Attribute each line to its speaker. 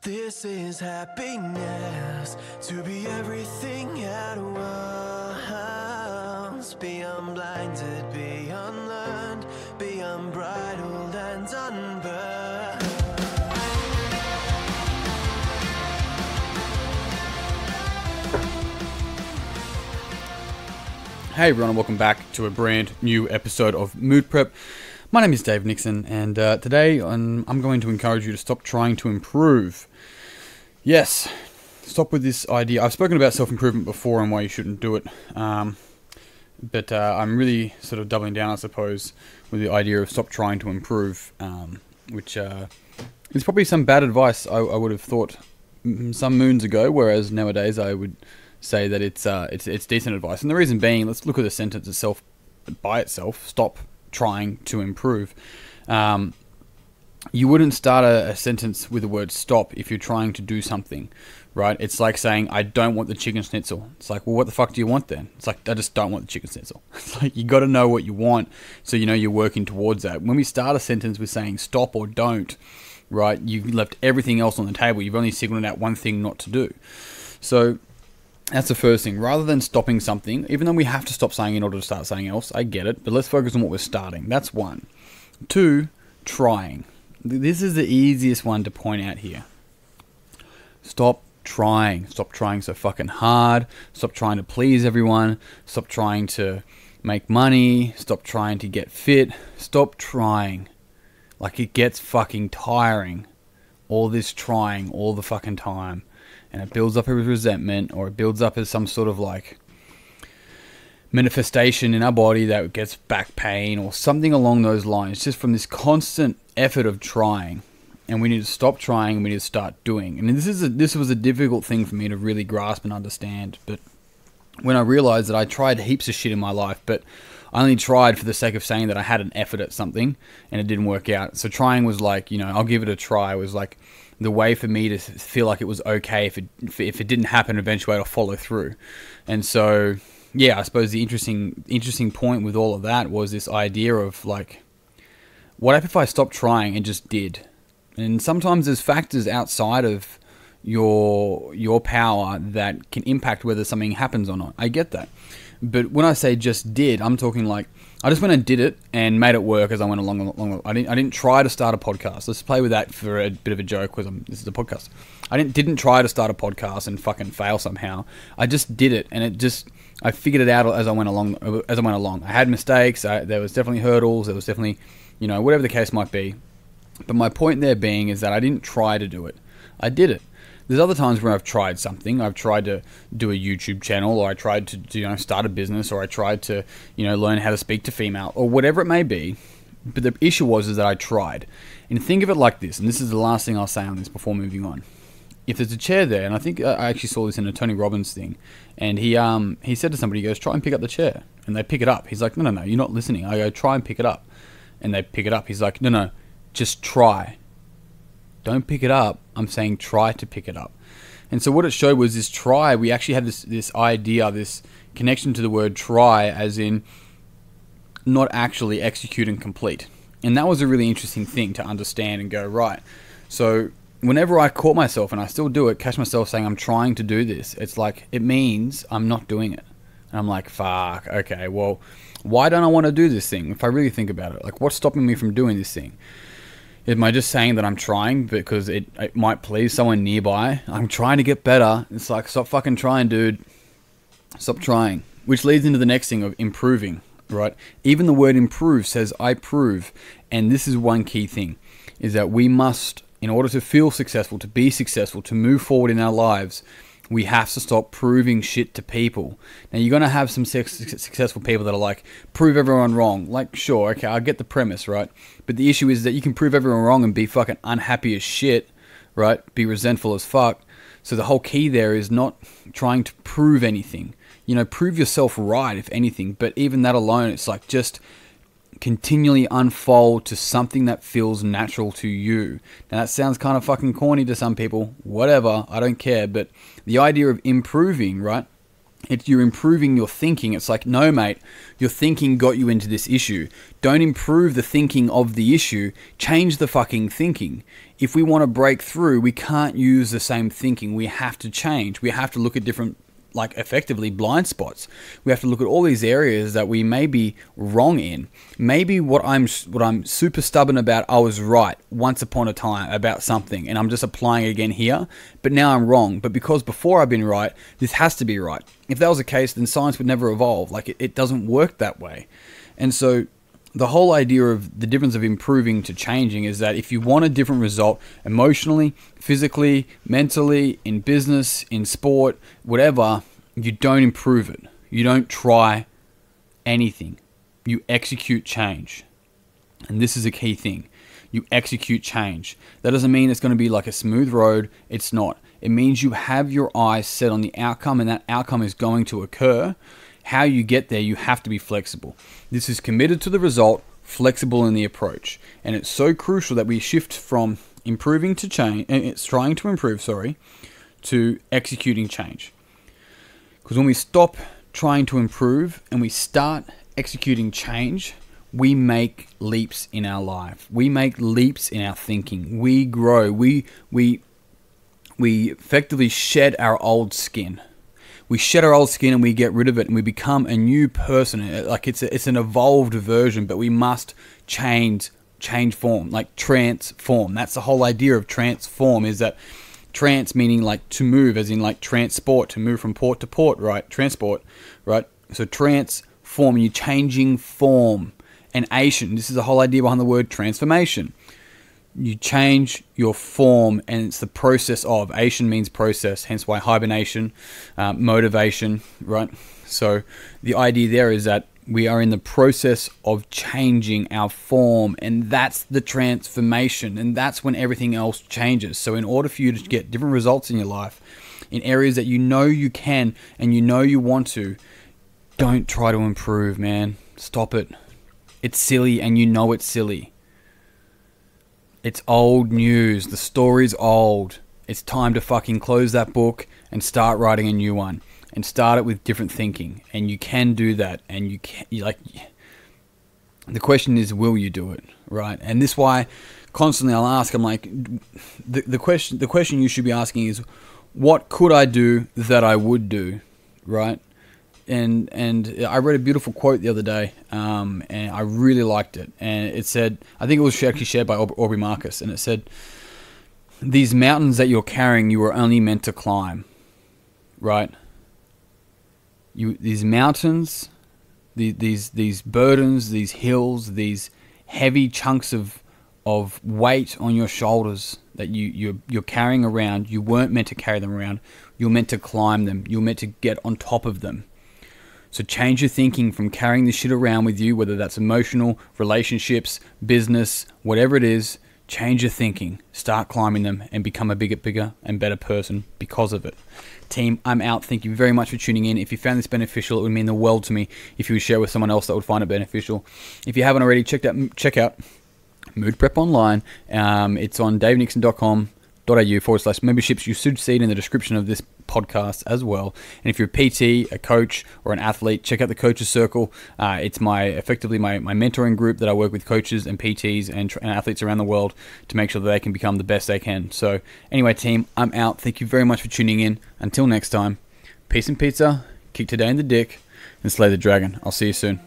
Speaker 1: This is happiness, to be everything at once. Be unblinded, be unlearned, be unbridled and unburned.
Speaker 2: Hey everyone, and welcome back to a brand new episode of Mood Prep. My name is Dave Nixon, and today I'm going to encourage you to stop trying to improve. Yes, stop with this idea. I've spoken about self-improvement before and why you shouldn't do it, but I'm really sort of doubling down, I suppose, with the idea of stop trying to improve, which is probably some bad advice I would have thought some moons ago, whereas nowadays I would say that it's decent advice. And the reason being, let's look at the sentence itself by itself. Stop trying to improve. You wouldn't start a sentence with the word stop if you're trying to do something, right? It's like saying, I don't want the chicken schnitzel. It's like, well, what the fuck do you want then? It's like, I just don't want the chicken schnitzel. It's like, you got to know what you want so you know you're working towards that. When we start a sentence with saying stop or don't, right, you've left everything else on the table. You've only signaled out one thing not to do. So that's the first thing. Rather than stopping something, even though we have to stop saying in order to start something else, I get it, but let's focus on what we're starting. That's one. Two, trying. This is the easiest one to point out here. Stop trying. Stop trying so fucking hard. Stop trying to please everyone. Stop trying to make money. Stop trying to get fit. Stop trying. Like, it gets fucking tiring. All this trying all the fucking time. And it builds up as resentment, or it builds up as some sort of like manifestation in our body that gets back pain or something along those lines, just from this constant effort of trying. And we need to stop trying and we need to start doing. And this was a difficult thing for me to really grasp and understand. But when I realized that I tried heaps of shit in my life, but I only tried for the sake of saying that I had an effort at something and it didn't work out. So trying was like, I'll give it a try. It was like the way for me to feel like it was okay if it didn't happen eventually, I'll follow through. And so, yeah, I suppose the interesting point with all of that was this idea of like, what if I stopped trying and just did? And sometimes there's factors outside of your power that can impact whether something happens or not. I get that. But when I say just did, I'm talking like, I just went and did it and made it work as I went along. I didn't try to start a podcast. Let's play with that for a bit of a joke, because this is a podcast. I didn't try to start a podcast and fucking fail somehow. I just did it, and I figured it out as I went along. I had mistakes. There was definitely hurdles. There was definitely, whatever the case might be. But my point there being is that I didn't try to do it. I did it. There's other times where I've tried something. I've tried to do a YouTube channel, or I tried to start a business, or I tried to learn how to speak to female, or whatever it may be. But the issue is that I tried. And think of it like this, and this is the last thing I'll say on this before moving on. If there's a chair there, and I think I actually saw this in a Tony Robbins thing, and he said to somebody, he goes, try and pick up the chair. And they pick it up. He's like, no, you're not listening. I go, try and pick it up. And they pick it up. He's like, no, just try. Don't pick it up. I'm saying try to pick it up. And so what it showed was this try. We actually had this idea, this connection to the word try, as in not actually execute and complete. And that was a really interesting thing to understand and go, right. So whenever I caught myself, and I still do it, catch myself saying I'm trying to do this, it's like, it means I'm not doing it. And I'm like, fuck, okay, well, why don't I want to do this thing? If I really think about it, like, what's stopping me from doing this thing? Am I just saying that I'm trying because it might please someone nearby? I'm trying to get better. It's like, stop fucking trying, dude. Stop trying. Which leads into the next thing of improving, right? Even the word improve says I prove. And this is one key thing, is that we must, in order to feel successful, to be successful, to move forward in our lives, we have to stop proving shit to people. Now, you're going to have some successful people that are like, prove everyone wrong. Like, sure, okay, I get the premise, right? But the issue is that you can prove everyone wrong and be fucking unhappy as shit, right? Be resentful as fuck. So the whole key there is not trying to prove anything. Prove yourself right, if anything. But even that alone, it's like, just continually unfold to something that feels natural to you. Now, that sounds kind of fucking corny to some people. Whatever, I don't care. But the idea of improving, right, You're improving your thinking. It's like, no, mate, your thinking got you into this issue. Don't improve the thinking of the issue. Change the fucking thinking. If we want to break through, we can't use the same thinking. We have to change. We have to look at different, like, effectively blind spots. We have to look at all these areas that we may be wrong in. Maybe what I'm super stubborn about, I was right once upon a time about something, and I'm just applying it again here, but now I'm wrong. But because before I've been right, this has to be right. If that was the case, then science would never evolve. Like, it doesn't work that way. And so the whole idea of the difference of improving to changing is that if you want a different result emotionally, physically, mentally, in business, in sport, whatever, you don't improve it. You don't try anything. You execute change. And this is a key thing. You execute change. That doesn't mean it's going to be like a smooth road. It's not. It means you have your eyes set on the outcome, and that outcome is going to occur. How you get there, you have to be flexible. This is committed to the result, flexible in the approach. And it's so crucial that we shift from improving to change, it's trying to improve, to executing change. Because when we stop trying to improve and we start executing change, we make leaps in our life. We make leaps in our thinking. We grow. We effectively shed our old skin. We shed our old skin and we get rid of it, and we become a new person. Like, it's an evolved version, but we must change form, like transform. That's the whole idea of transform, is that trans meaning like to move, as in like transport, to move from port to port, right? Transport, right? So transform, you're changing form. And ation, this is the whole idea behind the word transformation. You change your form, and it's the process of. Ation means process, hence why hibernation, motivation, right? So the idea there is that we are in the process of changing our form, and that's the transformation, and that's when everything else changes. So in order for you to get different results in your life, in areas that you know you can and you know you want to, don't try to improve, man. Stop it. It's silly, and you know it's silly. It's old news. The story's old. It's time to fucking close that book and start writing a new one. And start it with different thinking. And you can do that. And the question is, will you do it? Right? And this is why constantly I'll ask, I'm like, the question you should be asking is, what could I do that I would do? Right? And I read a beautiful quote the other day, and I really liked it. And it said, I think it was actually shared by Aubrey Marcus, and it said, these mountains that you're carrying, you were only meant to climb, right? These mountains, these burdens, these hills, these heavy chunks of weight on your shoulders that you're carrying around, you weren't meant to carry them around. You're meant to climb them. You're meant to get on top of them. So change your thinking from carrying this shit around with you, whether that's emotional, relationships, business, whatever it is. Change your thinking. Start climbing them and become a bigger and better person because of it. Team, I'm out. Thank you very much for tuning in. If you found this beneficial, it would mean the world to me if you would share with someone else that would find it beneficial. If you haven't already, check out Mood Prep Online. It's on davenixon.com.au/memberships. You should see it in the description of this podcast as well. And if you're a PT, a coach, or an athlete, check out the Coaches Circle. It's effectively my mentoring group that I work with coaches and PTs and athletes around the world to make sure that they can become the best they can. So anyway, team, I'm out. Thank you very much for tuning in. Until next time, peace and pizza, kick today in the dick, and slay the dragon. I'll see you soon.